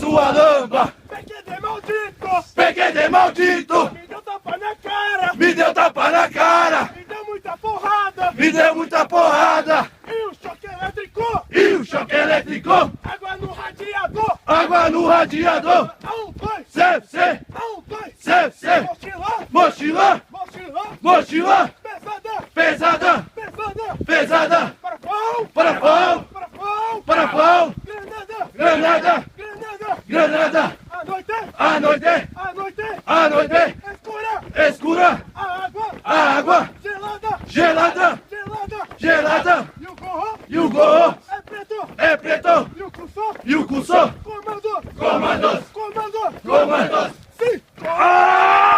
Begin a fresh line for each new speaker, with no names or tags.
sua lamba.
PQD maldito!
PQD maldito!
Me deu tapa na cara!
Me deu tapa na cara!
Me deu muita porrada!
Me deu muita porrada!
E o choque elétrico!
E o choque elétrico!
Água no radiador!
Água no radiador!
Dois!
CFC!
Dois!
CFC!
Mochilão!
Mochilão!
Mochilão!
Mochilão!
Pesada!
Pesada!
Pesada!
Pesada!
Parafão!
Parafão!
Parafão!
Parafão!
Granada!
Granada!
Granada!
Granada!
À noite!
À noite!
À noite!
À noite!
Escura!
Escura!
A água!
Gelada!
Gelada!
Gelada!
Gelada!
Gelada!
E o gorro!
É preto!
É preto!
E o curso?
E o curso!
Comando!
Comandos!
Comandos!
Comandos!
Comandos!
Sim!
Ah!